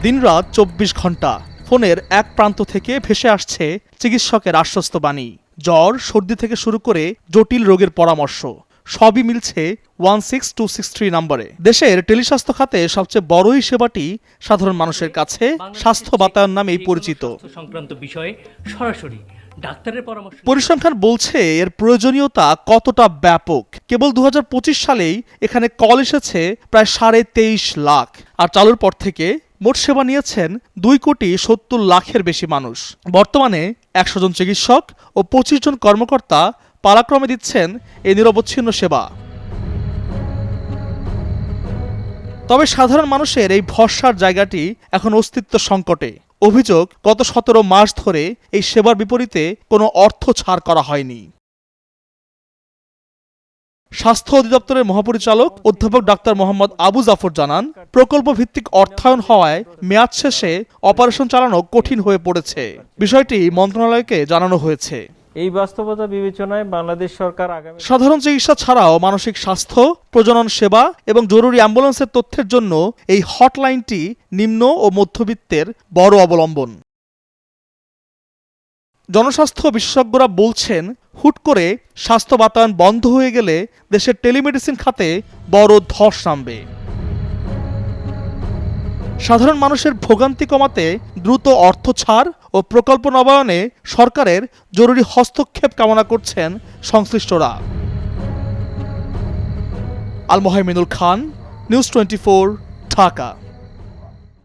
দিনরাত ২৪ ঘন্টা ফোনের এক প্রান্ত থেকে ভেসে আসছে চিকিৎসকের আশ্বস্ত বাণী। জ্বর, সর্দি থেকে শুরু করে জটিল রোগের পরামর্শ সবই মিলছে 16263 নম্বরে। দেশের টেলিস্বাস্থ্য খাতে সবচেয়ে বড় এই সেবাটি সাধারণ মানুষের কাছে স্বাস্থ্য বাতায়ন নামেই পরিচিত। সংক্রান্ত বিষয়ে সরাসরি ডাক্তারের পরামর্শ। পরিসংখ্যান বলছে এর প্রয়োজনীয়তা কতটা ব্যাপক। কেবল ২০২৫ সালেই এখানে কল এসেছে প্রায় ২.৫ লাখ, আর চালুর পর থেকে মোট সেবা নিয়েছেন ২,৭০,০০,০০০ বেশি মানুষ। বর্তমানে ১০০ জন চিকিৎসক ও ২৫ জন কর্মকর্তা পালাক্রমে দিচ্ছেন এই নিরবচ্ছিন্ন সেবা। তবে সাধারণ মানুষের এই ভরসার জায়গাটি এখন অস্তিত্ব সংকটে। অভিযোগ, গত ১৭ মাস ধরে এই সেবার বিপরীতে কোনো অর্থ ছাড় করা হয়নি। স্বাস্থ্য অধিদপ্তরের মহাপরিচালক অধ্যাপক ডাক্তার মোহাম্মদ আবু জাফর জানান, প্রকল্প ভিত্তিক অর্থায়ন হওয়ায় মেয়াদ শেষে অপারেশন চালানো কঠিন হয়ে পড়েছে। বিষয়টি মন্ত্রণালয়কে জানানো হয়েছে। এই বাস্তবতা বিবেচনায় বাংলাদেশ সরকার আগামী সাধারণ চিকিৎসা ছাড়াও মানসিক স্বাস্থ্য, প্রজনন সেবা এবং জরুরি অ্যাম্বুলেন্সের তথ্যের জন্য এই হটলাইনটি নিম্ন ও মধ্যবিত্তের বড় অবলম্বন। জনস্বাস্থ্য বিশেষজ্ঞরা বলছেন, হুট করে স্বাস্থ্য বাতায়ন বন্ধ হয়ে গেলে দেশের টেলিমেডিসিন খাতে বড় ধস নামবে। সাধারণ মানুষের ভোগান্তি কমাতে দ্রুত অর্থ ছাড় ও প্রকল্প নবায়নে সরকারের জরুরি হস্তক্ষেপ কামনা করছেন সংশ্লিষ্টরা। আল মোহাইমিনুল খান, নিউজ 24, ঢাকা।